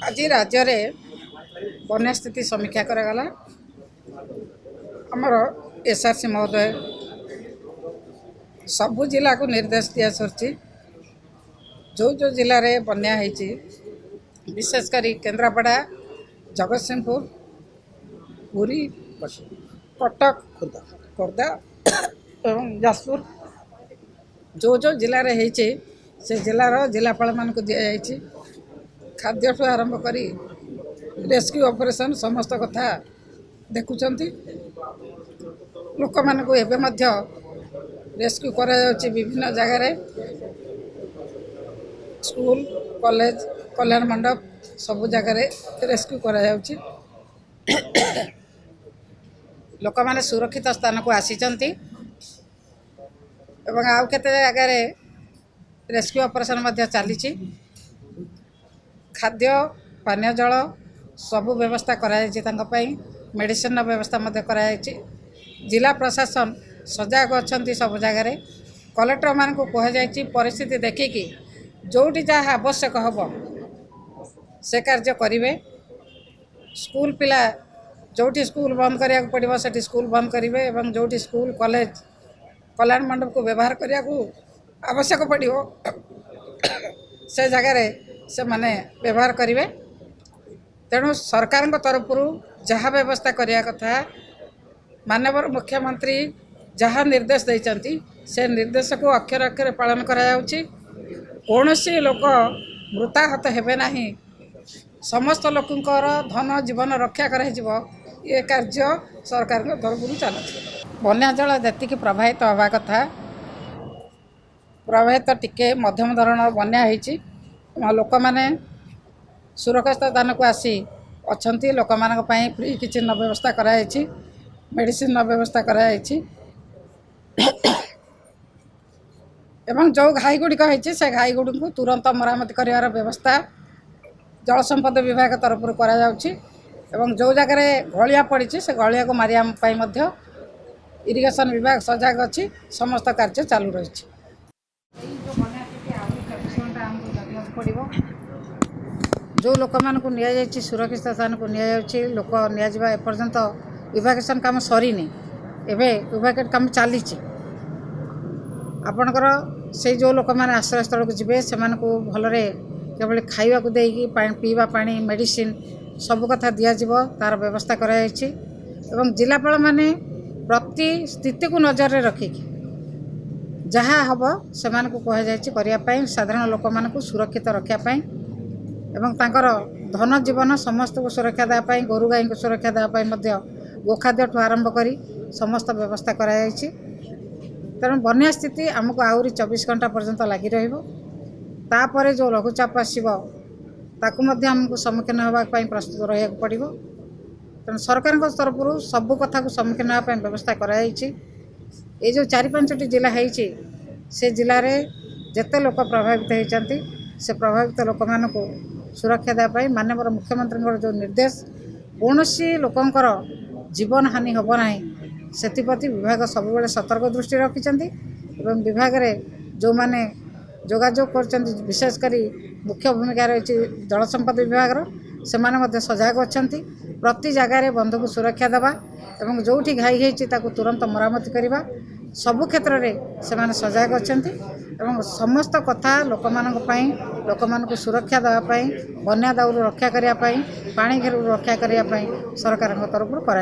आज राज्य में बन्या स्थिति समीक्षा करागला। आमर एसआरसी महोदय सबु जिला को निर्देश दिया सरची जो जो जिले में बन्या होती विशेषकर केन्द्रापड़ा, जगतसिंहपुर, पुरी, कटक, खोर्धा एवं जाजपुर जो जो जिले में होती से जिलार जिलापाल मान को दि जाइए खाद्य आरंभ कर रेस्क्यू ऑपरेशन समस्त कथा देखुंट लोक मान को एवं रेस्क्यू करा विभिन्न जगार स्कूल कॉलेज कल्याण मंडप सबु जगार रेस्क्यू करा लोक माने सुरक्षित स्थान को आसीचंती एवं आउ केते जगार रेस्क्यू ऑपरेशन मध्य चली खाद्य पानीय जल सबु व्यवस्था कराई मेडिसिन व्यवस्था जिला प्रशासन सजग अच्छा सब जगार कलेक्टर मान को कहुई परिस्थिति देखिकी जोटी जहाँ आवश्यक हम से कार्य करेंगे। स्कूल पिला जोटी स्कूल बंद करा पड़ो से स्कूल बंद करेंगे और जोटी स्कूल कॉलेज कल्याण मंडप को व्यवहार करने को आवश्यक पड़ो से जगार से माने व्यवहार करेंगे। तेणु सरकार तरफ जहाँ व्यवस्था करने कथा माननीय मुख्यमंत्री जहाँ निर्देश देते से निर्देश को अक्षर अक्षर पालन करायाउछि। कौनसी लोक मृताहत हेबे नहीं, समस्त लोकंकर धन जीवन रक्षा कर ये कार्य सरकार तरफ चलती। बन्या जल जी प्रभावित हवा कथा प्रभावित टिके मध्यम धरण बन्या होती लोक मैंने सुरक्षित स्थान को आसी अच्छा लोक मान फ्री किचन व्यवस्था कराई मेडिसिन व्यवस्था कराई एवं जो घाई गुड़िक होती से घाई गुड़ी को तुरंत मरामती कर व्यवस्था जल संपद विभाग तरफ एवं जो जगह गलिया पड़ी से गलिया को मारिया इरिगेशन विभाग सजग अच्छी समस्त कार्य चालू रही। जो लोक मान को नि सुरक्षित स्थान को नि लोक निया एपर्यंत इवाकुएसन काम सरीनी एवं इवाकुएट काम चली आपणकर से जो लोक मैंने आश्रय स्थल को जीवे से भलरे केवल खाइबा को देकी पीवा पानी मेडिसिन सब कथा दिज्व तार व्यवस्था कराई एवं जिलापाल माने प्रति स्थिति को नजर रखिकी जहाँ हम से कहुई साधारण लोक मान को सुरक्षित रखापी एवं तांकर धन जीवन समस्त को सुरक्षा देवाई गोरु गाई को सुरक्षा देवाई गोखाद्य ठू आरंभ कर समस्त व्यवस्था कराई। तेणु बन्या स्थिति आमको आहरी 24 घंटा पर्यंत लगी रहा जो लघुचाप आमको सम्मुखीन होगापी प्रस्तुत रहा पड़ो। तेणु सरकार तरफ सबू कथा को सम्मुखीन होगापी व्यवस्था कराई। ये जो 4-5टी जिला है से जिले में जिते लोक प्रभावित होती से प्रभावित लोक मान को सुरक्षा देवाई माननीय मुख्यमंत्री जो निर्देश कौन सी लोकंकर जीवन हानि हम ना से विभाग सब सतर्क दृष्टि रखिंट विभाग रे जो माने जोगाजोग कर विशेषकर मुख्य भूमिका रही जल संपद विभाग से सजग अच्छा प्रति जगार बंधु को सुरक्षा देवा एवं जोठी घाई होती तुरंत मरामती करवा सबु क्षेत्र में से सजग अच्छा समस्त कथा लोक मान को सुरक्षा देवाई बन्या दाउरू रक्षा करने पानी घेर रक्षा करने सरकार तरफ कर।